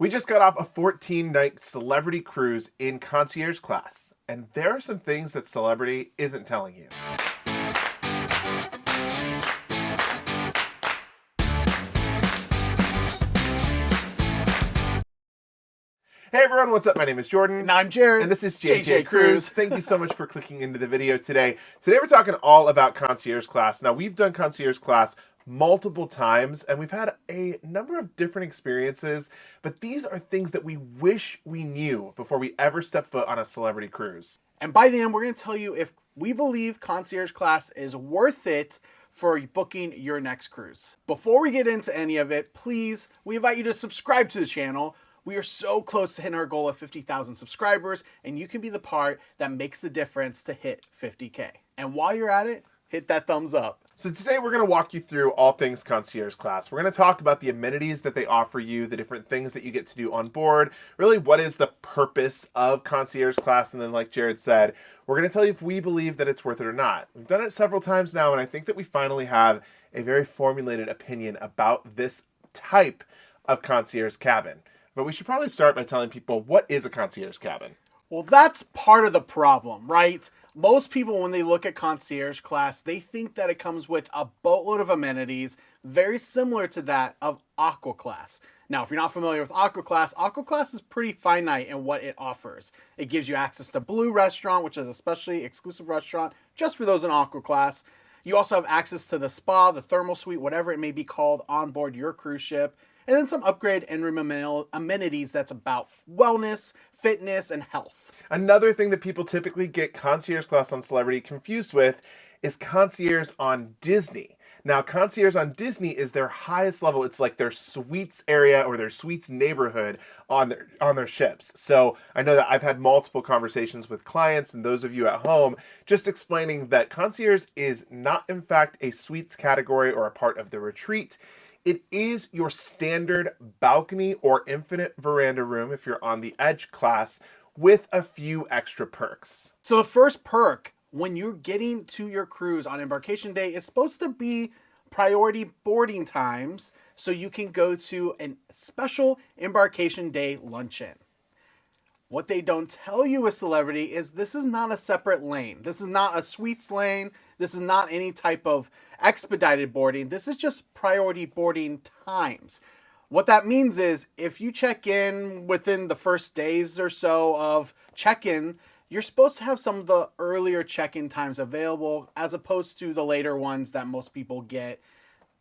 We just got off a 14-night Celebrity cruise in Concierge Class, and there are some things that Celebrity isn't telling you. Hey everyone, what's up? My name is Jordan. And I'm Jared. And this is JJ Cruise. Thank you so much for clicking into the video today. Today we're talking all about Concierge Class. Now we've done Concierge Class multiple times and we've had a number of different experiences, but these are things that we wish we knew before we ever step foot on a Celebrity cruise. And by the end, we're going to tell you if we believe Concierge Class is worth it for booking your next cruise. Before we get into any of it, please, we invite you to subscribe to the channel. We are so close to hitting our goal of 50,000 subscribers, and you can be the part that makes the difference to hit 50K. And while you're at it, hit that thumbs up. So today we're going to walk you through all things Concierge Class. We're going to talk about the amenities that they offer you, the different things that you get to do on board, really what is the purpose of Concierge Class, and then like Jared said, we're going to tell you if we believe that it's worth it or not. We've done it several times now, and I think that we finally have a very formulated opinion about this type of concierge cabin. But we should probably start by telling people, what is a concierge cabin? Well, that's part of the problem, right? Most people, when they look at Concierge Class, they think that it comes with a boatload of amenities, very similar to that of Aqua Class. Now, if you're not familiar with Aqua Class is pretty finite in what it offers. It gives you access to Blue Restaurant, which is a specially exclusive restaurant just for those in Aqua Class. You also have access to the spa, the thermal suite, whatever it may be called, on board your cruise ship. And then some upgrade and room amenities that's about wellness, fitness, and health. Another thing that people typically get Concierge Class on Celebrity confused with is Concierge on Disney. Now, Concierge on Disney is their highest level. It's like their suites area or their suites neighborhood on their ships. So I know that I've had multiple conversations with clients and those of you at home just explaining that Concierge is not, in fact, a suites category or a part of the retreat. It is your standard balcony or infinite veranda room if you're on the Edge class with a few extra perks. So the first perk when you're getting to your cruise on embarkation day is supposed to be priority boarding times so you can go to a special embarkation day luncheon. What they don't tell you with Celebrity is this is not a separate lane. This is not a suites lane. This is not any type of expedited boarding. This is just priority boarding times. What that means is if you check in within the first days or so of check-in, you're supposed to have some of the earlier check-in times available as opposed to the later ones that most people get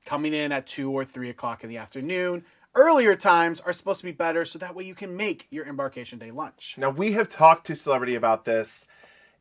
coming in at 2 or 3 o'clock in the afternoon. Earlier times are supposed to be better so that way you can make your embarkation day lunch. Now, we have talked to Celebrity about this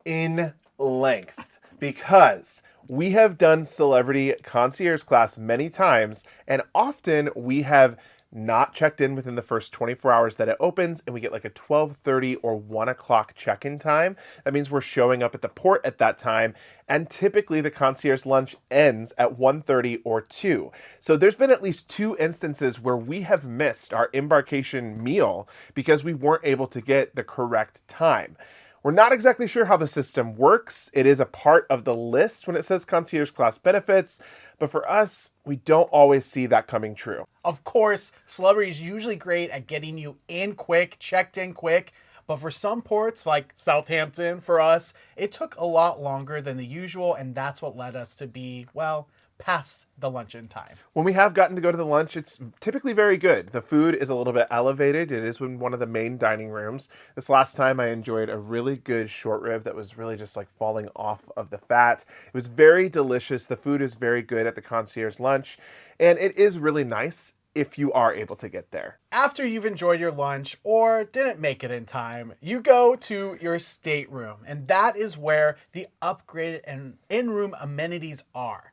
in length because we have done Celebrity Concierge Class many times, and often we have not checked in within the first 24 hours that it opens, and we get like a 12:30 or 1 o'clock check-in time. That means we're showing up at the port at that time, and typically the concierge lunch ends at 1:30 or 2. So there's been at least 2 instances where we have missed our embarkation meal because we weren't able to get the correct time. We're not exactly sure how the system works. It is a part of the list when it says Concierge Class benefits, but for us, we don't always see that coming true. Of course, Celebrity is usually great at getting you in quick, checked in quick, but for some ports, like Southampton for us, it took a lot longer than the usual, and that's what led us to be, well, past the luncheon time. When we have gotten to go to the lunch, it's typically very good. The food is a little bit elevated. It is in one of the main dining rooms. This last time I enjoyed a really good short rib that was really just like falling off of the fat. It was very delicious. The food is very good at the concierge lunch, and it is really nice if you are able to get there. After you've enjoyed your lunch or didn't make it in time, you go to your stateroom, and that is where the upgraded and in-room amenities are.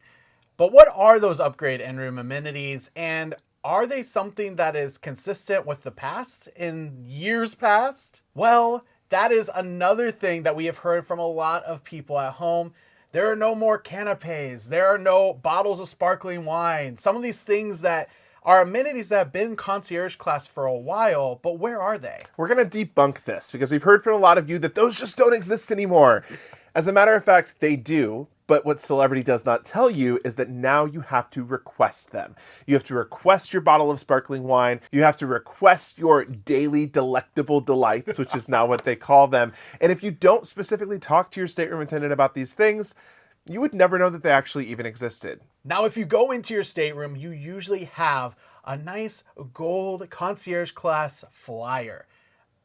But what are those upgrade in-room amenities, and are they something that is consistent with the past in years past? Well, that is another thing that we have heard from a lot of people at home. There are no more canapes. There are no bottles of sparkling wine. Some of these things that are amenities that have been in Concierge Class for a while, but where are they? We're going to debunk this because we've heard from a lot of you that those just don't exist anymore. As a matter of fact, they do. But what Celebrity does not tell you is that now you have to request them. You have to request your bottle of sparkling wine. You have to request your daily delectable delights, which is now what they call them. And if you don't specifically talk to your stateroom attendant about these things, you would never know that they actually even existed. Now, if you go into your stateroom, you usually have a nice gold concierge class flyer.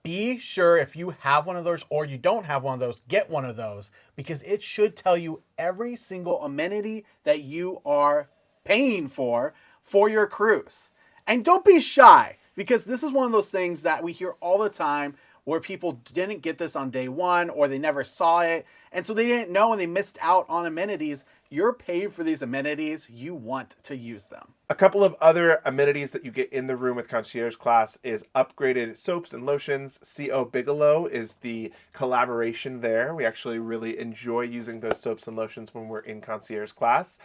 Be sure if you have one of those or you don't have one of those, get one of those, because it should tell you every single amenity that you are paying for your cruise. And don't be shy, because this is one of those things that we hear all the time where people didn't get this on day one or they never saw it. And so they didn't know and they missed out on amenities. You're paying for these amenities. You want to use them. A couple of other amenities that you get in the room with Concierge Class is upgraded soaps and lotions. C.O. Bigelow is the collaboration there. We actually really enjoy using those soaps and lotions when we're in Concierge Class,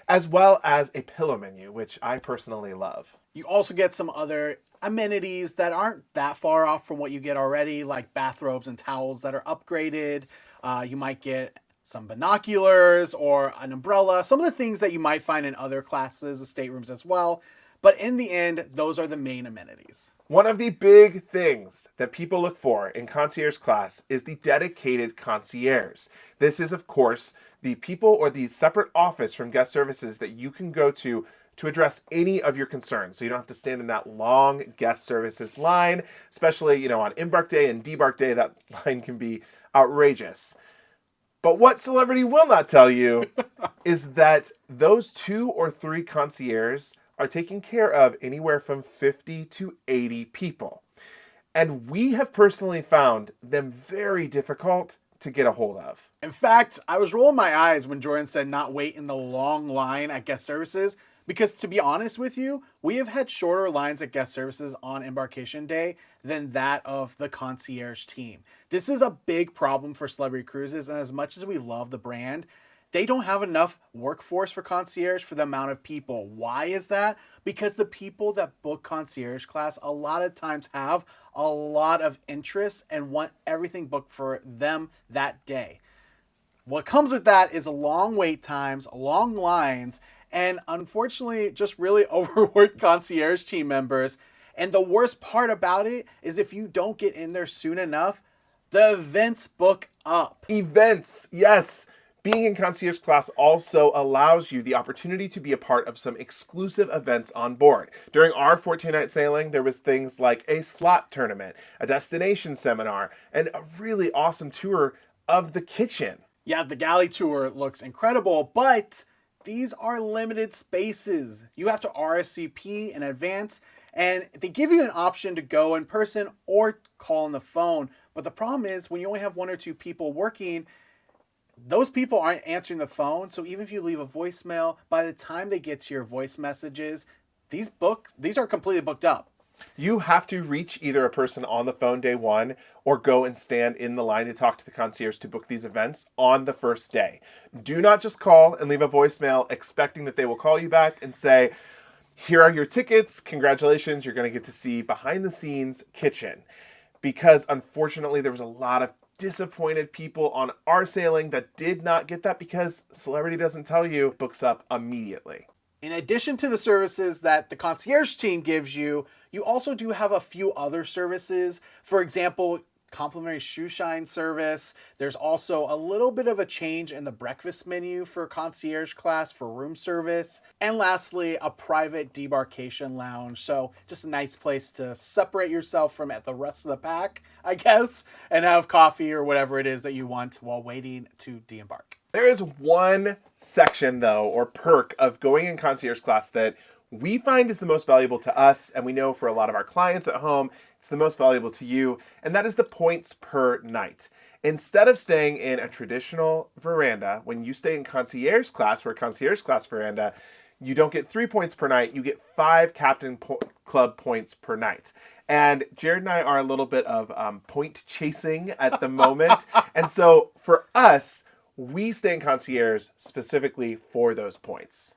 as well as a pillow menu, which I personally love. You also get some other amenities that aren't that far off from what you get already, like bathrobes and towels that are upgraded. You might get some binoculars or an umbrella, some of the things that you might find in other classes of staterooms as well. But in the end, those are the main amenities. One of the big things that people look for in Concierge Class is the dedicated concierge. This is, of course, the people or the separate office from guest services that you can go to address any of your concerns. So you don't have to stand in that long guest services line, especially, on embark day and debark day, that line can be outrageous. But what Celebrity will not tell you is that those 2 or 3 concierges are taking care of anywhere from 50 to 80 people. And we have personally found them very difficult to get a hold of. In fact, I was rolling my eyes when Jordan said not wait in the long line at guest services, because to be honest with you, we have had shorter lines at guest services on embarkation day than that of the concierge team. This is a big problem for Celebrity Cruises, and as much as we love the brand, they don't have enough workforce for concierge for the amount of people. Why is that? Because the people that book concierge class a lot of times have a lot of interest and want everything booked for them that day. What comes with that is long wait times, long lines, and unfortunately just really overworked concierge team members. And the worst part about it is if you don't get in there soon enough, the events book up. Events, yes. Being in Concierge Class also allows you the opportunity to be a part of some exclusive events on board. During our 14-night sailing, there was things like a slot tournament, a destination seminar, and a really awesome tour of the kitchen. Yeah, the galley tour looks incredible, but these are limited spaces. You have to RSVP in advance, and they give you an option to go in person or call on the phone. But the problem is when you only have 1 or 2 people working, those people aren't answering the phone. So even if you leave a voicemail, by the time they get to your voice messages, these are completely booked up. You have to reach either a person on the phone day one or go and stand in the line to talk to the concierge to book these events on the first day. Do not just call and leave a voicemail expecting that they will call you back and say, here are your tickets. Congratulations. You're going to get to see behind the scenes kitchen. Because unfortunately, there was a lot of disappointed people on our sailing that did not get that because Celebrity doesn't tell you, books up immediately. In addition to the services that the concierge team gives you, you also do have a few other services. For example, complimentary shoe shine service. There's also a little bit of a change in the breakfast menu for concierge class for room service. And lastly, a private debarkation lounge. So just a nice place to separate yourself from the rest of the pack, I guess, and have coffee or whatever it is that you want while waiting to de-embark. There is one section, though, or perk of going in concierge class that we find is the most valuable to us, and we know for a lot of our clients at home, it's the most valuable to you, and that is the points per night. Instead of staying in a traditional veranda, when you stay in concierge class for a concierge class veranda, you don't get 3 points per night, you get 5 Captain Club points per night. And Jared and I are a little bit of point chasing at the moment, and so for us, we stay in concierge specifically for those points.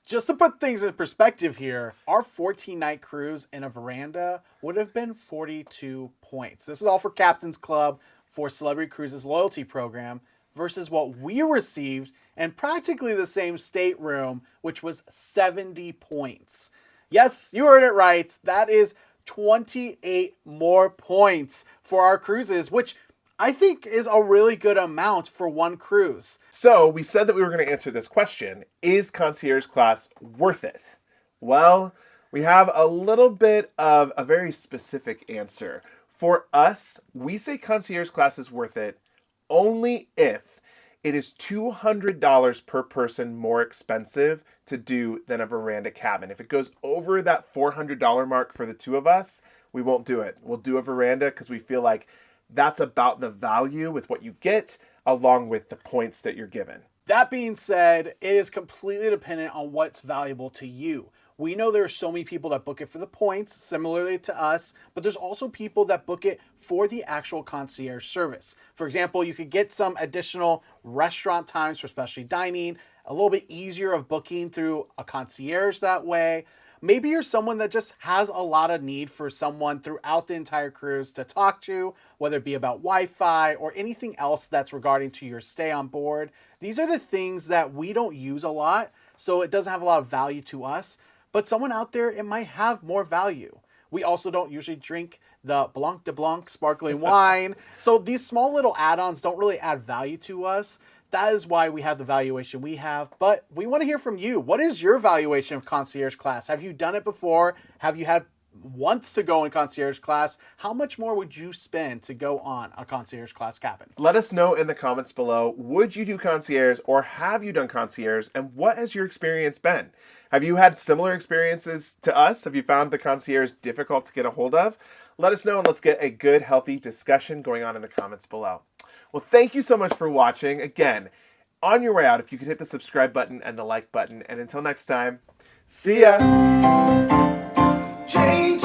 Just to put things in perspective here, our 14-night cruise in a veranda would have been 42 points. This is all for Captain's Club for Celebrity Cruises loyalty program versus what we received and practically the same stateroom, which was 70 points. Yes, you heard it right. That is 28 more points for our cruises, which I think is a really good amount for one cruise. So we said that we were going to answer this question. Is Concierge Class worth it? Well, we have a little bit of a very specific answer. For us, we say Concierge Class is worth it only if it is $200 per person more expensive to do than a veranda cabin. If it goes over that $400 mark for the two of us, we won't do it. We'll do a veranda because we feel like that's about the value with what you get along with the points that you're given. That being said, it is completely dependent on what's valuable to you. We know there are so many people that book it for the points, similarly to us, but there's also people that book it for the actual concierge service. For example, you could get some additional restaurant times for specialty dining, a little bit easier of booking through a concierge that way. Maybe you're someone that just has a lot of need for someone throughout the entire cruise to talk to, whether it be about Wi-Fi or anything else that's regarding to your stay on board. These are the things that we don't use a lot, so it doesn't have a lot of value to us. But someone out there, it might have more value. We also don't usually drink the Blanc de Blanc sparkling wine. So these small little add-ons don't really add value to us. That is why we have the valuation we have. But we want to hear from you. What is your valuation of Concierge Class? Have you done it before? Have you had wants to go in Concierge Class? How much more would you spend to go on a Concierge Class cabin? Let us know in the comments below. Would you do concierge or have you done concierge, and what has your experience been? Have you had similar experiences to us? Have you found the concierge difficult to get a hold of? Let us know and let's get a good, healthy discussion going on in the comments below. Well, thank you so much for watching. Again, on your way out, if you could hit the subscribe button and the like button. And until next time, see ya! Change